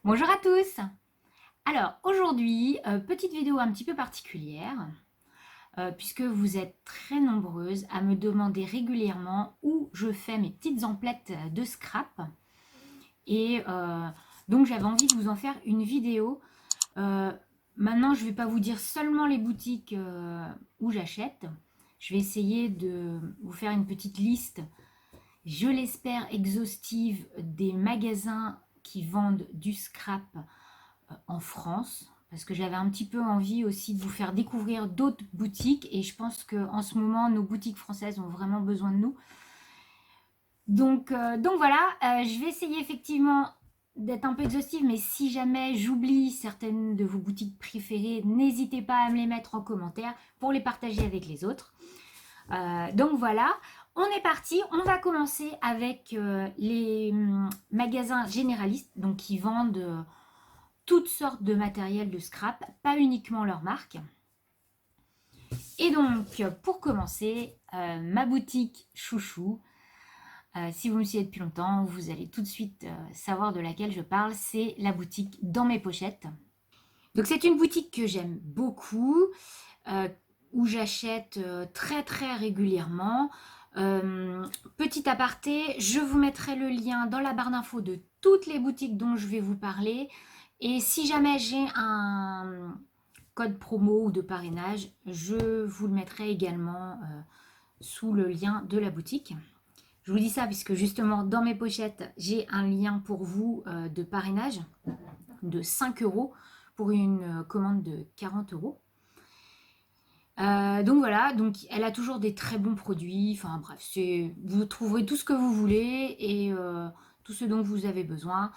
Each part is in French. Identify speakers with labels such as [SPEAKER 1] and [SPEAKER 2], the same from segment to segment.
[SPEAKER 1] Bonjour à tous. Alors aujourd'hui, petite vidéo un petit peu particulière, puisque vous êtes très nombreuses à me demander régulièrement où je fais mes petites emplettes de scrap. Et donc j'avais envie de vous en faire une vidéo. Euh, Maintenant, je ne vais pas vous dire seulement les boutiques où j'achète. Je vais essayer de vous faire une petite liste, je l'espère exhaustive, des magasins qui vendent du scrap en France, parce que j'avais un petit peu envie aussi de vous faire découvrir d'autres boutiques, et je pense qu'en ce moment, nos boutiques françaises ont vraiment besoin de nous. Donc voilà, je vais essayer effectivement d'être un peu exhaustive, mais si jamais j'oublie certaines de vos boutiques préférées, n'hésitez pas à me les mettre en commentaire pour les partager avec les autres. Donc voilà, on est parti. On va commencer avec les magasins généralistes, donc qui vendent toutes sortes de matériel de scrap, pas uniquement leur marque. Et donc, pour commencer, ma boutique chouchou, si vous me suivez depuis longtemps, vous allez tout de suite savoir de laquelle je parle, c'est la boutique Dans mes pochettes. Donc c'est une boutique que j'aime beaucoup, euh, où j'achète très très régulièrement. Petit aparté, je vous mettrai le lien dans la barre d'infos de toutes les boutiques dont je vais vous parler. Et si jamais j'ai un code promo ou de parrainage, je vous le mettrai également sous le lien de la boutique. Je vous dis ça puisque justement dans mes pochettes, j'ai un lien pour vous de parrainage de 5 euros pour une commande de 40 euros. Donc voilà, donc elle a toujours des très bons produits. Enfin bref, vous trouverez tout ce que vous voulez et tout ce dont vous avez besoin.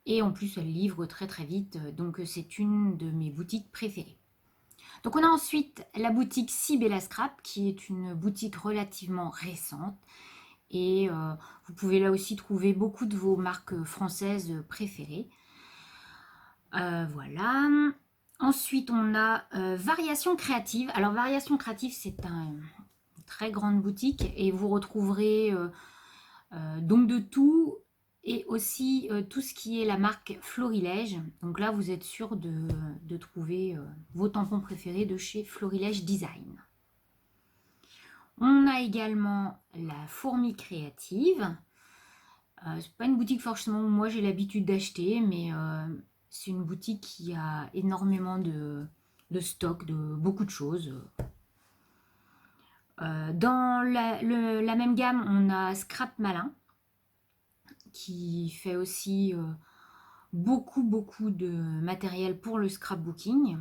[SPEAKER 1] Et en plus, elle livre très très vite. Donc c'est une de mes boutiques préférées. Donc on a ensuite la boutique Sibella Scrap, qui est une boutique relativement récente. Et vous pouvez là aussi trouver beaucoup de vos marques françaises préférées. Voilà. Ensuite, on a Variation Créative. Alors, Variation Créative, c'est une très grande boutique et vous retrouverez donc de tout et aussi tout ce qui est la marque Florilège. Donc là, vous êtes sûr de trouver vos tampons préférés de chez Florilège Design. On a également la Fourmi Créative. C'est pas une boutique forcément où moi j'ai l'habitude d'acheter, mais c'est une boutique qui a énormément de stock, de beaucoup de choses. Dans la même gamme, on a Scrap Malin, qui fait aussi beaucoup de matériel pour le scrapbooking.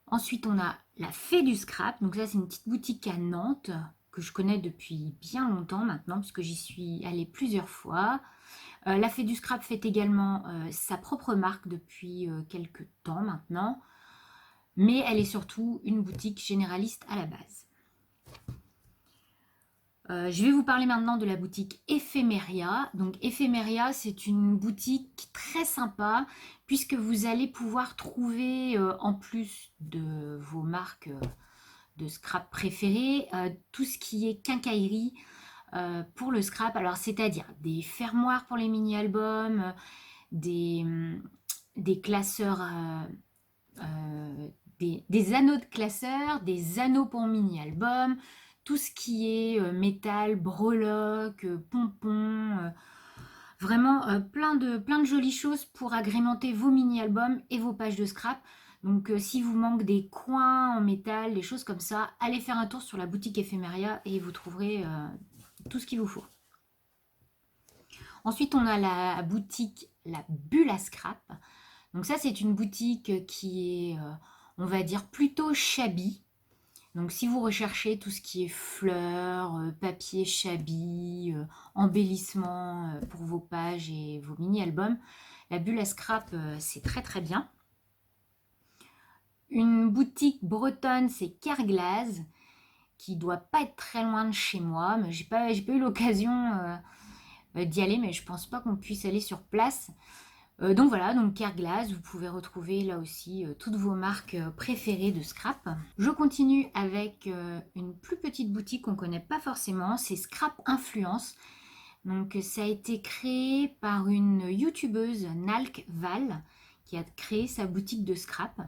[SPEAKER 1] Ensuite, on a la Fée du Scrap. Donc ça, c'est une petite boutique à Nantes que je connais depuis bien longtemps maintenant, puisque j'y suis allée plusieurs fois. La Fée du Scrap fait également sa propre marque depuis quelques temps maintenant, mais elle est surtout une boutique généraliste à la base. Je vais vous parler maintenant de la boutique Ephemeria. Donc Ephemeria, c'est une boutique très sympa puisque vous allez pouvoir trouver, en plus de vos marques de scrap préférées, tout ce qui est quincaillerie pour le scrap. Alors c'est-à-dire des fermoirs pour les mini-albums, des, des classeurs, des anneaux de classeurs, des anneaux pour mini-albums, tout ce qui est métal, breloques, pompons, vraiment plein de jolies choses pour agrémenter vos mini-albums et vos pages de scrap. Donc si vous manque des coins en métal, des choses comme ça, allez faire un tour sur la boutique Ephemeria et vous trouverez tout ce qu'il vous faut. Ensuite, on a la boutique La Bulle à Scrap. Donc ça, c'est une boutique qui est, on va dire, plutôt shabby. Donc si vous recherchez tout ce qui est fleurs, papier shabby, embellissement pour vos pages et vos mini-albums, la Bulle à Scrap, c'est très très bien. Une boutique bretonne, c'est Kerglas, qui doit pas être très loin de chez moi, mais j'ai pas eu l'occasion d'y aller, mais je pense pas qu'on puisse aller sur place. Donc voilà, donc Kerglas, vous pouvez retrouver là aussi toutes vos marques préférées de scrap. Je continue avec une plus petite boutique qu'on ne connaît pas forcément, c'est Scrap Influence. Donc ça a été créé par une youtubeuse, Nalk Val, qui a créé sa boutique de scrap.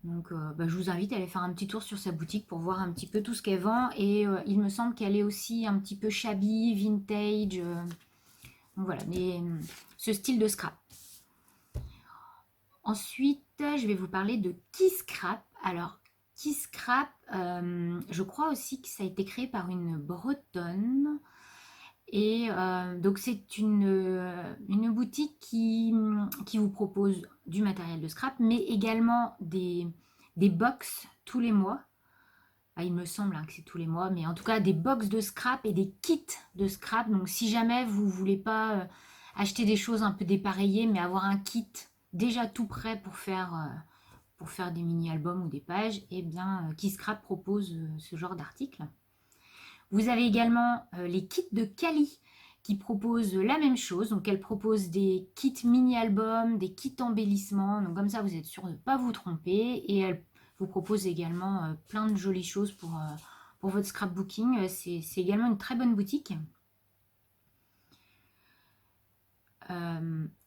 [SPEAKER 1] Donc je vous invite à aller faire un petit tour sur sa boutique pour voir un petit peu tout ce qu'elle vend. Et il me semble qu'elle est aussi un petit peu shabby, vintage. Donc voilà, ce style de scrap. Ensuite, je vais vous parler de Keyscrap. Alors, Keyscrap, je crois aussi que ça a été créé par une Bretonne. Et donc, c'est une boutique qui vous propose du matériel de scrap, mais également des box tous les mois. Ah, il me semble que c'est tous les mois, mais en tout cas, des box de scrap et des kits de scrap. Donc, si jamais vous ne voulez pas acheter des choses un peu dépareillées, mais avoir un kit déjà tout prêt pour faire des mini-albums ou des pages, eh bien, Keyscrap propose ce genre d'article. Vous avez également les kits de Kali qui proposent la même chose. Donc, elle propose des kits mini-albums, des kits embellissements. Donc, comme ça, vous êtes sûr de ne pas vous tromper. Et elle vous propose également plein de jolies choses pour votre scrapbooking. C'est également une très bonne boutique.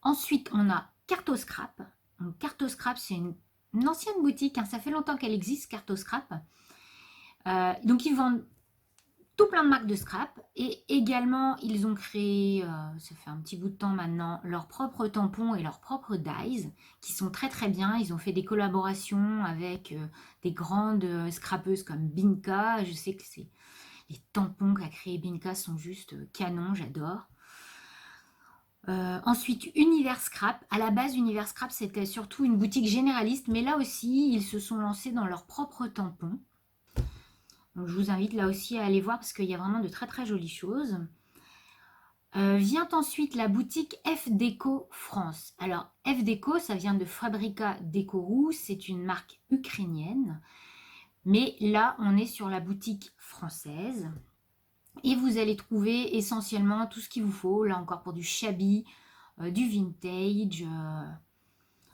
[SPEAKER 1] Ensuite, on a Cartoscrap. Donc, Cartoscrap, c'est une ancienne boutique. Hein, ça fait longtemps qu'elle existe, Cartoscrap. Donc, ils vendent tout plein de marques de scrap. Et également, ils ont créé, ça fait un petit bout de temps maintenant, leurs propres tampons et leurs propres dies, qui sont très très bien. Ils ont fait des collaborations avec des grandes scrapeuses comme Binka. Je sais que les tampons qu'a créé Binka sont juste canons, j'adore. Ensuite, Univers Scrap. À la base, Univers Scrap, c'était surtout une boutique généraliste, mais là aussi, ils se sont lancés dans leurs propres tampons. Donc, je vous invite là aussi à aller voir parce qu'il y a vraiment de très très jolies choses. Vient ensuite la boutique F Déco France. Alors, F Déco, ça vient de Fabrica Decorou, c'est une marque ukrainienne. Mais là, on est sur la boutique française. Et vous allez trouver essentiellement tout ce qu'il vous faut, là encore pour du shabby, du vintage,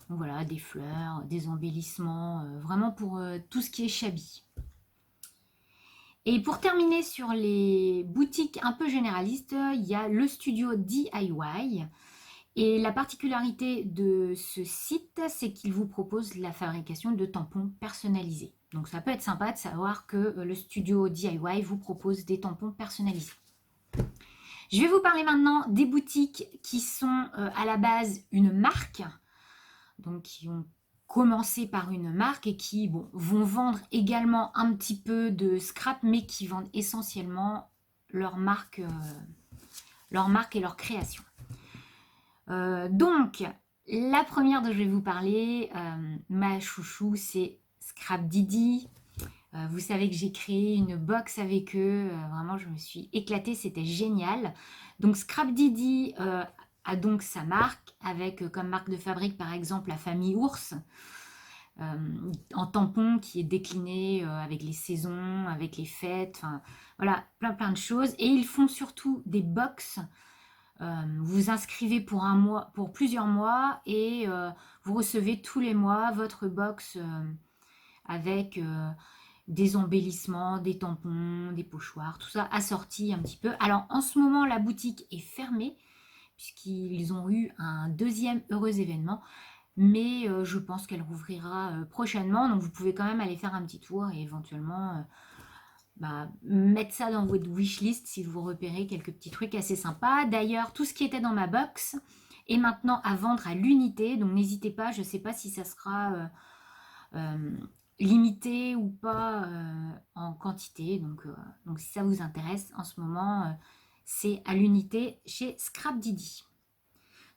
[SPEAKER 1] donc voilà, des fleurs, des embellissements, vraiment pour tout ce qui est shabby. Et pour terminer sur les boutiques un peu généralistes, il y a le studio DIY. Et la particularité de ce site, c'est qu'il vous propose la fabrication de tampons personnalisés. Donc ça peut être sympa de savoir que le studio DIY vous propose des tampons personnalisés. Je vais vous parler maintenant des boutiques qui sont à la base une marque, donc qui ont commencé par une marque et qui vont vendre également un petit peu de scrap, mais qui vendent essentiellement leur marque et leur création. Donc, la première dont je vais vous parler, ma chouchou, c'est Scrap Didi. Vous savez que j'ai créé une box avec eux, vraiment je me suis éclatée, c'était génial. Donc Scrap Didi a donc sa marque, avec comme marque de fabrique par exemple la famille Ours, en tampon qui est décliné avec les saisons, avec les fêtes, enfin voilà, plein de choses. Et ils font surtout des box. Vous inscrivez pour un mois, pour plusieurs mois, et vous recevez tous les mois votre box avec des embellissements, des tampons, des pochoirs, tout ça assorti un petit peu. Alors en ce moment, la boutique est fermée puisqu'ils ont eu un deuxième heureux événement, mais je pense qu'elle rouvrira prochainement, donc vous pouvez quand même aller faire un petit tour et éventuellement mettre ça dans votre wishlist si vous repérez quelques petits trucs assez sympas. D'ailleurs, tout ce qui était dans ma box est maintenant à vendre à l'unité, donc n'hésitez pas, je ne sais pas si ça sera limité ou pas en quantité, donc si ça vous intéresse en ce moment, c'est à l'unité chez Scrap Didi.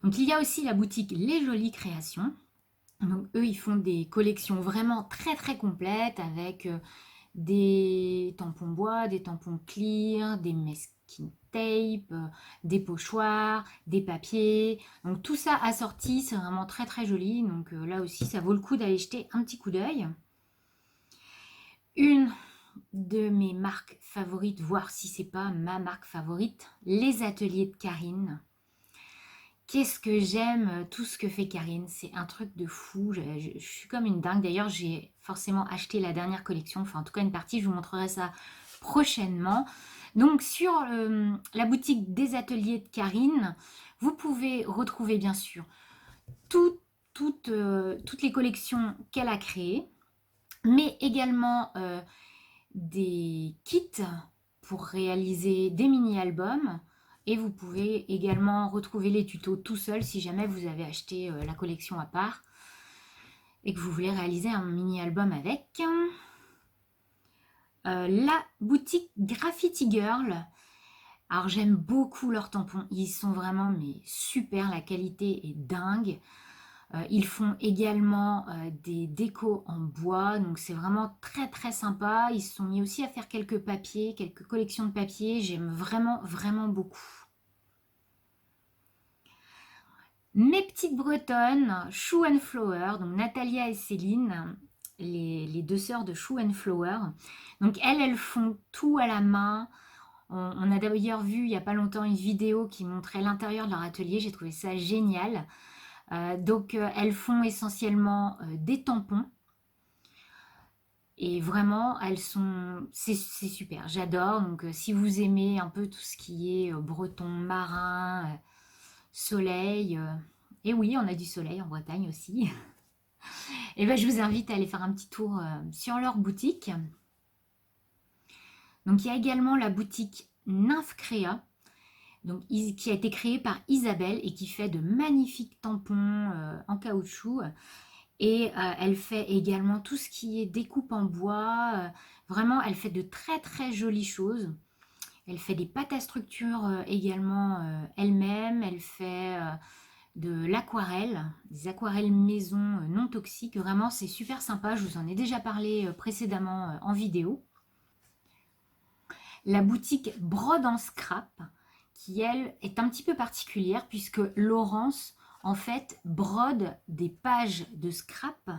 [SPEAKER 1] Donc il y a aussi la boutique Les Jolies Créations. Donc eux, ils font des collections vraiment très très complètes avec des tampons bois, des tampons clear, des masking tape, des pochoirs, des papiers. Donc tout ça assorti, c'est vraiment très très joli. Donc là aussi, ça vaut le coup d'aller jeter un petit coup d'œil. Une de mes marques favorites, voire si c'est pas ma marque favorite, les ateliers de Karine. Qu'est-ce que j'aime tout ce que fait Karine, c'est un truc de fou, je suis comme une dingue. D'ailleurs, j'ai forcément acheté la dernière collection, enfin en tout cas une partie, je vous montrerai ça prochainement. Donc sur la boutique des ateliers de Karine, vous pouvez retrouver bien sûr toutes les collections qu'elle a créées, mais également des kits pour réaliser des mini-albums. Et vous pouvez également retrouver les tutos tout seul si jamais vous avez acheté la collection à part et que vous voulez réaliser un mini-album avec. La boutique Graffiti Girl. Alors j'aime beaucoup leurs tampons, ils sont vraiment mais super, la qualité est dingue. Ils font également des décos en bois, donc c'est vraiment très très sympa. Ils se sont mis aussi à faire quelques papiers, quelques collections de papiers, j'aime vraiment vraiment beaucoup. Mes petites bretonnes, Shoe and Flower, donc Natalia et Céline, les deux sœurs de Shoe and Flower. Donc elles font tout à la main. On a d'ailleurs vu il n'y a pas longtemps une vidéo qui montrait l'intérieur de leur atelier, j'ai trouvé ça génial. Donc elles font essentiellement des tampons. Et vraiment, c'est super, j'adore. Donc si vous aimez un peu tout ce qui est breton, marin, soleil, et oui, on a du soleil en Bretagne aussi. Et ben, je vous invite à aller faire un petit tour sur leur boutique. Donc il y a également la boutique Nymph Créa, donc, qui a été créée par Isabelle et qui fait de magnifiques tampons en caoutchouc. Et elle fait également tout ce qui est découpe en bois. Vraiment, elle fait de très très jolies choses. Elle fait des pâtes à structure également elle-même. Elle fait de l'aquarelle, des aquarelles maison non toxiques. Vraiment, c'est super sympa. Je vous en ai déjà parlé précédemment en vidéo. La boutique Brode en Scrap, qui elle est un petit peu particulière puisque Laurence en fait brode des pages de scrap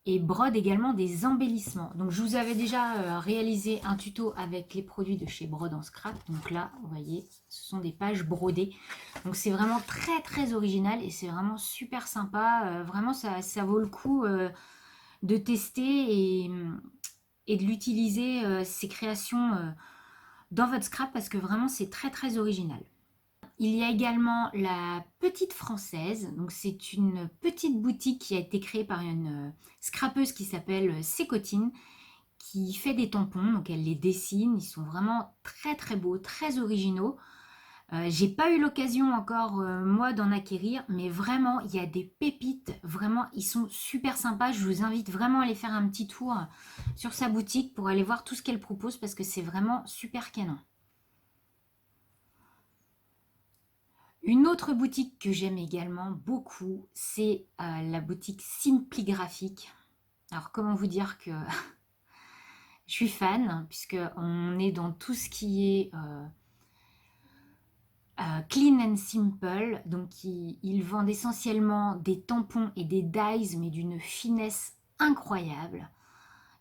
[SPEAKER 1] et brode également des embellissements. Donc je vous avais déjà réalisé un tuto avec les produits de chez Brode en Scrap. Donc là, vous voyez, ce sont des pages brodées. Donc c'est vraiment très très original et c'est vraiment super sympa. Vraiment, ça vaut le coup de tester et de l'utiliser, ces créations dans votre scrap parce que vraiment c'est très très original. Il y a également la Petite Française, donc c'est une petite boutique qui a été créée par une scrapeuse qui s'appelle Sécotine, qui fait des tampons, donc elle les dessine, ils sont vraiment très très beaux, très originaux. J'ai pas eu l'occasion encore moi d'en acquérir, mais vraiment il y a des pépites, vraiment ils sont super sympas. Je vous invite vraiment à aller faire un petit tour sur sa boutique pour aller voir tout ce qu'elle propose parce que c'est vraiment super canon. Une autre boutique que j'aime également beaucoup, c'est la boutique Simply Graphique. Alors comment vous dire que je suis fan, puisque on est dans tout ce qui est clean and simple. Donc ils vendent essentiellement des tampons et des dies, mais d'une finesse incroyable.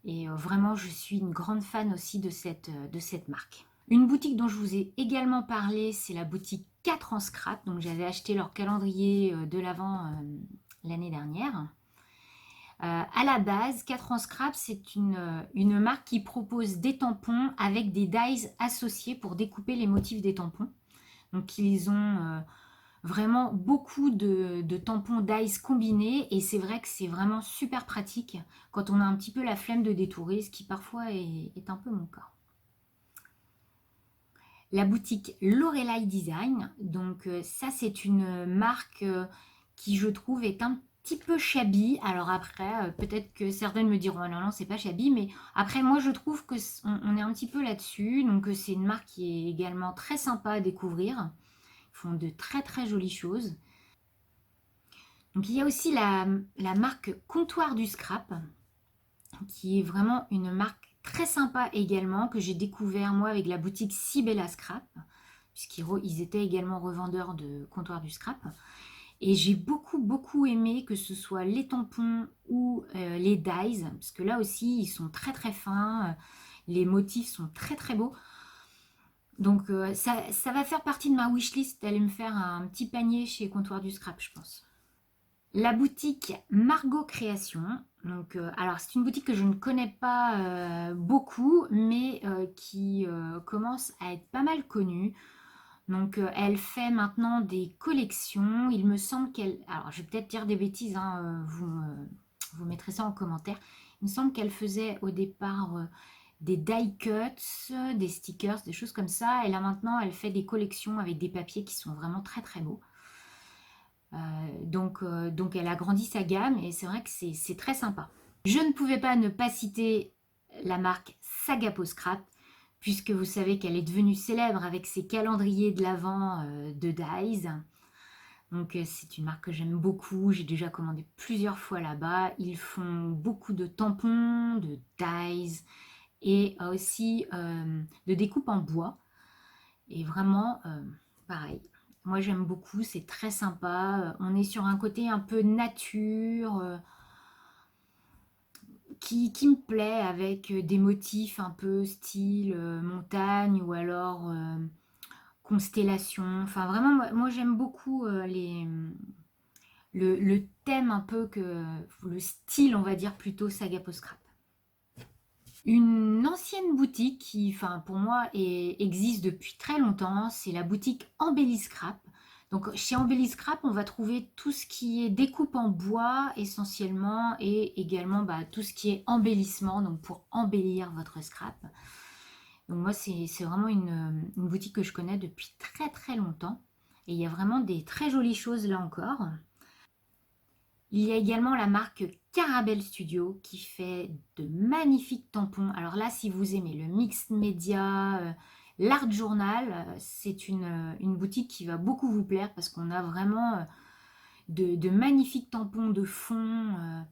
[SPEAKER 1] Et vraiment, je suis une grande fan aussi de cette marque. Une boutique dont je vous ai également parlé, c'est la boutique 4 en scrap. Donc j'avais acheté leur calendrier de l'Avent l'année dernière. À la base, 4 en scrap, c'est une marque qui propose des tampons avec des dies associés pour découper les motifs des tampons. Donc ils ont vraiment beaucoup de tampons dies combinés et c'est vrai que c'est vraiment super pratique quand on a un petit peu la flemme de détourer, ce qui parfois est un peu mon cas. La boutique Lorelai Design, donc ça c'est une marque qui je trouve est un petit peu shabby. Alors après, peut-être que certaines me diront non non c'est pas shabby, mais après moi je trouve que on est un petit peu là-dessus. Donc c'est une marque qui est également très sympa à découvrir. Ils font de très très jolies choses. Donc il y a aussi la marque Comptoir du Scrap, qui est vraiment une marque très sympa également, que j'ai découvert moi avec la boutique Sibella Scrap, puisqu'ils étaient également revendeurs de Comptoir du Scrap. Et j'ai beaucoup beaucoup aimé que ce soit les tampons ou les dies, parce que là aussi ils sont très très fins, les motifs sont très très beaux. Donc ça va faire partie de ma wishlist d'aller me faire un petit panier chez Comptoir du Scrap, je pense. La boutique Margot Création, Donc, alors c'est une boutique que je ne connais pas beaucoup, mais qui commence à être pas mal connue. Donc, elle fait maintenant des collections. Il me semble qu'elle... Alors, je vais peut-être dire des bêtises, hein, vous mettrez ça en commentaire. Il me semble qu'elle faisait au départ des die cuts, des stickers, des choses comme ça. Et là, maintenant, elle fait des collections avec des papiers qui sont vraiment très, très beaux. Donc, elle a grandi sa gamme et c'est vrai que c'est très sympa. Je ne pouvais pas ne pas citer la marque Sagapo Scrap, puisque vous savez qu'elle est devenue célèbre avec ses calendriers de l'Avent de Dies. Donc c'est une marque que j'aime beaucoup, j'ai déjà commandé plusieurs fois là-bas. Ils font beaucoup de tampons, de dies et aussi de découpe en bois. Et vraiment, pareil, moi j'aime beaucoup, c'est très sympa. On est sur un côté un peu nature, qui me plaît avec des motifs un peu style montagne ou alors constellation. Enfin vraiment, moi j'aime beaucoup le thème un peu que le style on va dire plutôt Sagapo Scrap. Une ancienne boutique qui, enfin pour moi, existe depuis très longtemps, c'est la boutique Embelly Scrap. Donc chez Embelly Scrap, on va trouver tout ce qui est découpe en bois essentiellement et également tout ce qui est embellissement, donc pour embellir votre scrap. Donc moi, c'est vraiment une boutique que je connais depuis très très longtemps. Et il y a vraiment des très jolies choses là encore. Il y a également la marque Carabel Studio qui fait de magnifiques tampons. Alors là, si vous aimez le mixed media, l'art journal, c'est une boutique qui va beaucoup vous plaire parce qu'on a vraiment de magnifiques tampons de fond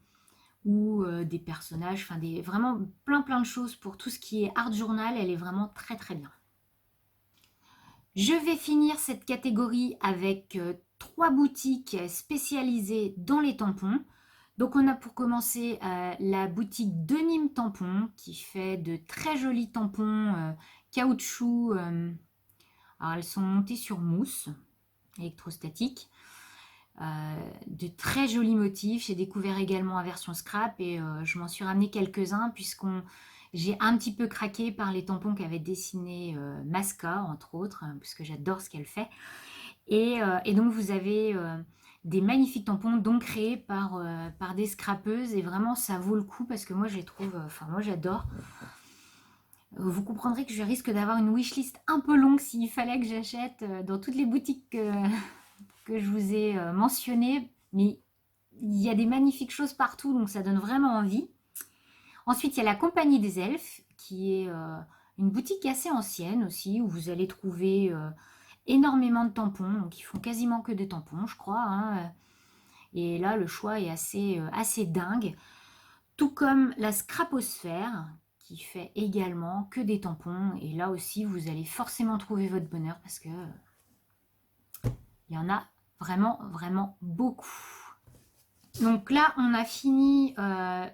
[SPEAKER 1] ou des personnages, enfin vraiment plein de choses pour tout ce qui est art journal. Elle est vraiment très très bien. Je vais finir cette catégorie avec 3 boutiques spécialisées dans les tampons. Donc on a pour commencer la boutique de Nîmes Tampon qui fait de très jolis tampons caoutchouc. Alors elles sont montées sur mousse électrostatique. De très jolis motifs. J'ai découvert également en version scrap et je m'en suis ramené quelques-uns puisqu'on j'ai un petit peu craqué par les tampons qu'avait dessiné Masca, entre autres, puisque j'adore ce qu'elle fait. Et donc, vous avez des magnifiques tampons donc créés par des scrapeuses. Et vraiment, ça vaut le coup parce que moi, je les trouve... Enfin, moi, j'adore. Vous comprendrez que je risque d'avoir une wishlist un peu longue s'il fallait que j'achète dans toutes les boutiques que je vous ai mentionnées. Mais il y a des magnifiques choses partout, donc ça donne vraiment envie. Ensuite, il y a la Compagnie des Elfes, qui est une boutique assez ancienne aussi, où vous allez trouver énormément de tampons. Donc, ils font quasiment que des tampons, je crois, hein. Et là, le choix est assez dingue. Tout comme la Scraposphère, qui fait également que des tampons. Et là aussi, vous allez forcément trouver votre bonheur, parce que il y en a vraiment beaucoup. Donc là, on a fini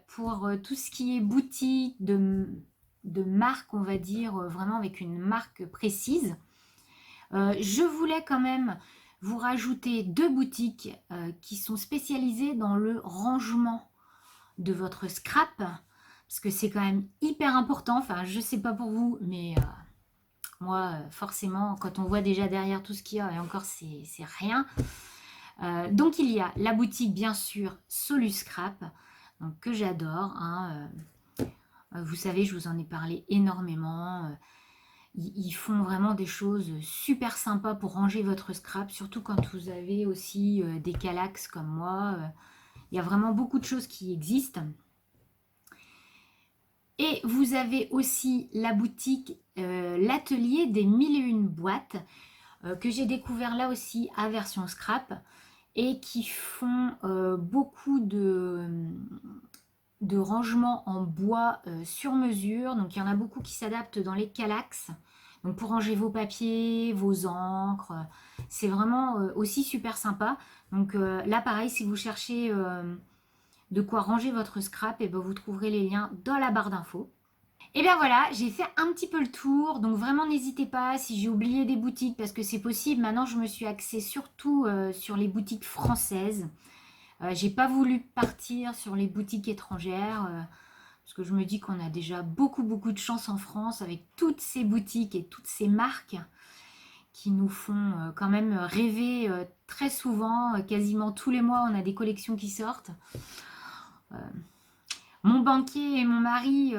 [SPEAKER 1] pour tout ce qui est boutique de marque, on va dire, vraiment avec une marque précise. Je voulais quand même vous rajouter 2 boutiques qui sont spécialisées dans le rangement de votre scrap, parce que c'est quand même hyper important. Enfin, je sais pas pour vous, mais moi, forcément, quand on voit déjà derrière tout ce qu'il y a, et encore, c'est rien. Donc il y a la boutique bien sûr Solus Scrap, donc, que j'adore, hein, vous savez, je vous en ai parlé énormément. Ils font vraiment des choses super sympas pour ranger votre scrap, surtout quand vous avez aussi des calax comme moi. Il y a vraiment beaucoup de choses qui existent. Et vous avez aussi la boutique l'atelier des 1001 boîtes que j'ai découvert là aussi à version scrap et qui font beaucoup de rangements en bois sur mesure. Donc il y en a beaucoup qui s'adaptent dans les calax. Donc pour ranger vos papiers, vos encres, c'est vraiment aussi super sympa. Donc là pareil, si vous cherchez de quoi ranger votre scrap, et ben vous trouverez les liens dans la barre d'infos. Et bien voilà, j'ai fait un petit peu le tour, donc vraiment n'hésitez pas si j'ai oublié des boutiques, parce que c'est possible, maintenant je me suis axée surtout sur les boutiques françaises. J'ai pas voulu partir sur les boutiques étrangères parce que je me dis qu'on a déjà beaucoup de chance en France avec toutes ces boutiques et toutes ces marques qui nous font quand même rêver très souvent. Quasiment tous les mois, on a des collections qui sortent. Mon banquier et mon mari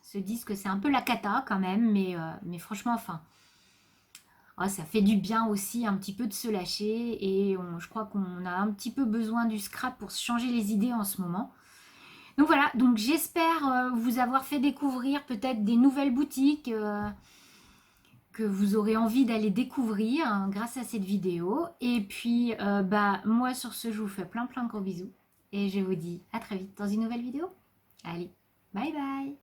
[SPEAKER 1] se disent que c'est un peu la cata quand même, mais franchement, enfin, ça fait du bien aussi un petit peu de se lâcher et je crois qu'on a un petit peu besoin du scrap pour se changer les idées en ce moment. Donc voilà, donc j'espère vous avoir fait découvrir peut-être des nouvelles boutiques que vous aurez envie d'aller découvrir grâce à cette vidéo. Et puis, moi sur ce, je vous fais plein de gros bisous. Et je vous dis à très vite dans une nouvelle vidéo. Allez, bye bye!